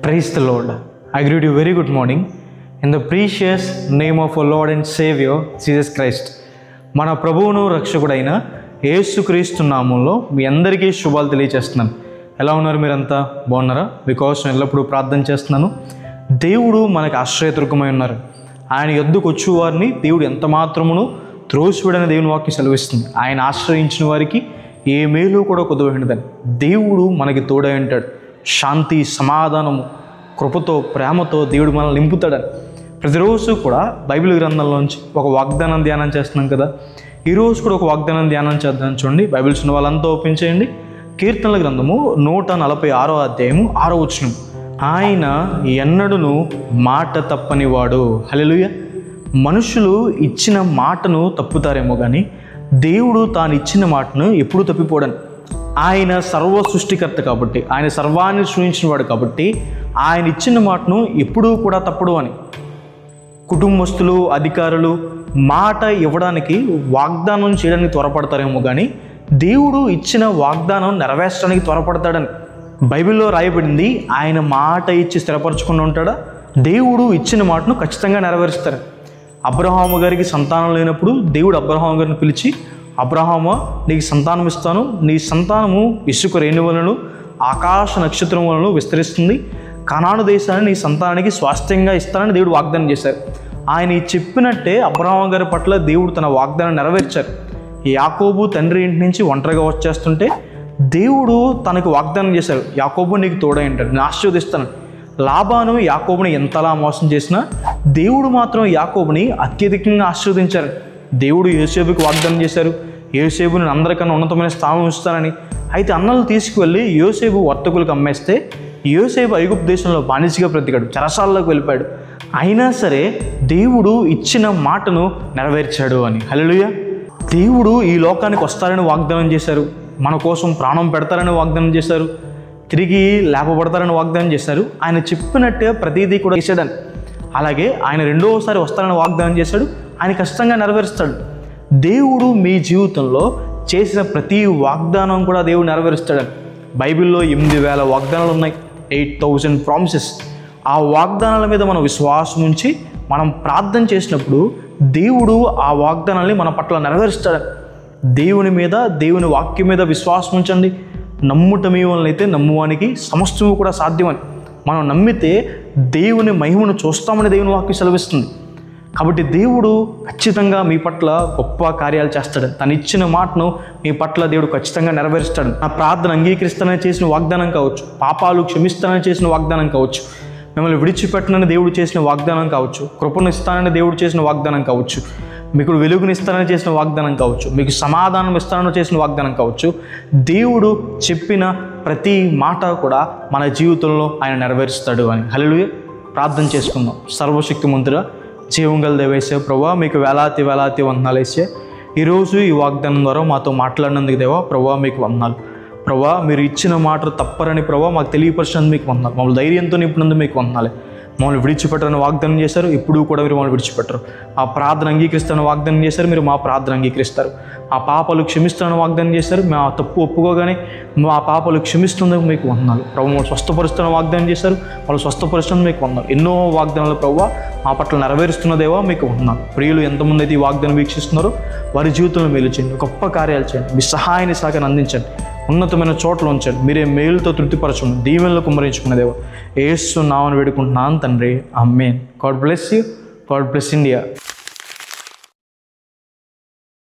Praise the Lord. I greet you very good morning in the precious name of our Lord and Savior Jesus Christ. మన ప్రభువును రక్షకుడైన యేసుక్రీస్తు నామములో మీ అందరికీ శుభాలు తెలియజేస్తున్నాను. ఎలా ఉన్నారు? మీరంతా బాగున్నారా? మీకోసం ఎల్లప్పుడూ ప్రార్థన చేస్తున్నాను. దేవుడు మనకు ఆశ్రయదుర్గమై ఉన్నారు. ఆయన యొద్దకు వచ్చే వారిని దేవుడు ఎంత మాత్రమును త్రోసివేయడని దేవుని వాక్యం సెలవిస్తుంది. ఆయన ఆశ్రయించిన వారికి ఏ మేలు కూడా కుదవనిదని దేవుడు మనకి తోడై ఉంటాడు. శాంతి, సమాధానము, కృపతో, ప్రేమతో దేవుడు మనల్ని నింపుతాడని ప్రతిరోజు కూడా బైబిల్ గ్రంథంలోంచి ఒక వాగ్దానం ధ్యానం చేస్తున్నాం కదా. ఈరోజు కూడా ఒక వాగ్దానం ధ్యానం చేద్దాం. చూడండి, బైబిల్స్ ఉన్న వాళ్ళంతా ఓపెన్ చేయండి. కీర్తనల గ్రంథము 146వ అధ్యాయము 6వ వచనం. ఆయన ఎన్నడూను మాట తప్పనివాడు. హల్లెలూయా. మనుషులు ఇచ్చిన మాటను తప్పుతారేమో కానీ దేవుడు తాను ఇచ్చిన మాటను ఎప్పుడూ తప్పిపోడని. ఆయన సర్వ సృష్టికర్త కాబట్టి, ఆయన సర్వాన్ని సృష్టించిన వాడు కాబట్టి ఆయన ఇచ్చిన మాటను ఎప్పుడూ కూడా తప్పడు అని. కుటుంబస్తులు, అధికారులు మాట ఇవ్వడానికి, వాగ్దానం చేయడానికి త్వరపడతారేమో కానీ దేవుడు ఇచ్చిన వాగ్దానం నెరవేర్చడానికి త్వరపడతాడని బైబిల్లో రాయబడింది. ఆయన మాట ఇచ్చి స్థిరపరచుకుని ఉంటాడా? దేవుడు ఇచ్చిన మాటను ఖచ్చితంగా నెరవేరుస్తారు. అబ్రహాము గారికి సంతానం లేనప్పుడు దేవుడు అబ్రహాము గారిని పిలిచి, అబ్రహామా, నీకు సంతానం ఇస్తాను, నీ సంతానము ఇసుక రేణువులను, ఆకాశ నక్షత్రం వలన విస్తరిస్తుంది, కనాను దేశాన్ని నీ సంతానానికి స్వాస్థ్యంగా ఇస్తానని దేవుడు వాగ్దానం చేశారు. ఆయన చెప్పినట్టే అబ్రహాము గారి పట్ల దేవుడు తన వాగ్దానం నెరవేర్చారు. యాకోబు తండ్రి ఇంటి నుంచి ఒంటరిగా వచ్చేస్తుంటే దేవుడు తనకు వాగ్దానం చేశారు, యాకోబు నీకు తోడై ఉంటాడు, నేను ఆశీర్వదిస్తాను. లాబాను యాకోబుని ఎంతలా మోసం చేసినా దేవుడు మాత్రం యాకోబుని అత్యధికంగా ఆశీర్వదించారు. దేవుడు యోసేపుకి వాగ్దానం చేశారు, యోసేపుని అందరికన్నా ఉన్నతమైన స్థానం ఇస్తానని. అయితే అన్నలు తీసుకువెళ్ళి యోసేపు వర్తకులకు అమ్మేస్తే యోసేపు ఐగుప్తు దేశంలో బానిసగా బ్రతికాడు, చెరసాలలోకి వెళ్ళిపోయాడు. అయినా సరే దేవుడు ఇచ్చిన మాటను నెరవేర్చాడు అని. హల్లెలూయా. దేవుడు ఈ లోకానికి వస్తారని వాగ్దానం చేశారు, మన కోసం ప్రాణం పెడతారని వాగ్దానం చేశారు, తిరిగి లేపబడతారని వాగ్దానం చేశారు. ఆయన చెప్పినట్టే ప్రతిదీ కూడా చేశాడని. అలాగే ఆయన రెండోసారి వస్తారని వాగ్దానం చేశాడు, ఆయన ఖచ్చితంగా నెరవేరుస్తాడు. దేవుడు మీ జీవితంలో చేసిన ప్రతి వాగ్దానం కూడా దేవుడు నెరవేరుస్తాడని. బైబిల్లో 8,000 వాగ్దానాలు ఉన్నాయి, 8,000 ప్రామిసెస్. ఆ వాగ్దానాల మీద మనం విశ్వాసం ఉంచి మనం ప్రార్థన చేసినప్పుడు దేవుడు ఆ వాగ్దానాల్ని మన పట్ల నెరవేరుస్తాడని. దేవుని మీద, దేవుని వాక్యం మీద విశ్వాసం ఉంచండి. నమ్ముట మీ వలన అయితే నమ్మువానికి సమస్తము కూడా సాధ్యమని. మనం నమ్మితే దేవుని మహిమను చూస్తామని దేవుని వాక్యం సెలవిస్తుంది. కాబట్టి దేవుడు ఖచ్చితంగా మీ పట్ల గొప్ప కార్యాలు చేస్తాడు. తను ఇచ్చిన మాటను మీ పట్ల దేవుడు ఖచ్చితంగా నెరవేరుస్తాడు. నా ప్రార్థన అంగీకరిస్తానని చేసిన వాగ్దానం కావచ్చు, పాపాలు క్షమిస్తానని చేసిన వాగ్దానం కావచ్చు, మిమ్మల్ని విడిచిపెట్టనని దేవుడు చేసిన వాగ్దానం కావచ్చు, కృపను ఇస్తానని దేవుడు చేసిన వాగ్దానం కావచ్చు, మీకు వెలుగునిస్తానని చేసిన వాగ్దానం కావచ్చు, మీకు సమాధానం ఇస్తానని చేసిన వాగ్దానం కావచ్చు. దేవుడు చెప్పిన ప్రతి మాట కూడా మన జీవితంలో ఆయన నెరవేరుస్తాడు అని. హల్లెలూయా. ప్రార్థన చేసుకుందాం. సర్వశక్తిమంతుడా, జీవం గల దేవేశ్వర ప్రభువా, మీకు వేలాది వేలాది వందనాలు వేసే ఈరోజు ఈ వాగ్దానం ద్వారా మాతో మాట్లాడినందుకు దేవా ప్రభువా మీకు వందనాలు. ప్రభువా, మీరు ఇచ్చిన మాట తప్పరని ప్రభువా మాకు తెలియపరిచినందుకు మీకు వందనాలు. మమ్మల్ని ధైర్యంతో నింపినందుకు మీకు వందనాలే. మమ్మల్ని విడిచిపెట్టరని వాగ్దానం చేశారు, ఇప్పుడు కూడా మీరు మమ్మల్ని విడిచిపెట్టరు. ఆ ప్రార్థన అంగీకరిస్తానని వాగ్దానం చేశారు, మీరు మా ప్రార్థన అంగీకరిస్తారు. ఆ పాపాలు క్షమిస్తానని వాగ్దానం చేశారు, మా తప్పు ఒప్పుకోగానే మా పాపాలు క్షమిస్తున్నందుకు మీకు వందనాలు. ప్రభు మమ్మల్ని స్వస్థపరుస్తానని వాగ్దానం చేశారు, వాళ్ళు స్వస్థపరుస్తున్నందుకు మీకు వందనాలు. ఎన్నో వాగ్దానాలు ప్రభు మా పట్ల నెరవేరుస్తున్నదేవా మీకు వందనాలు. ప్రియులు ఎంతమంది అయితే ఈ వాగ్దానం వీక్షిస్తున్నారో వారి జీవితంలో మేలు చేయండి, గొప్ప కార్యాలు చేయండి, మీ సహాయాన్ని సాగని అందించండి, ఉన్నతమైన చోట్ల ఉంచండి. మీరే మేలుతో తృప్తిపరచండి, దీవెనలు కుమ్మరించుకునేదేవా యేసు నామమున వేడుకుంటున్నాను తండ్రి. ఆమేన్. God bless you. God bless India.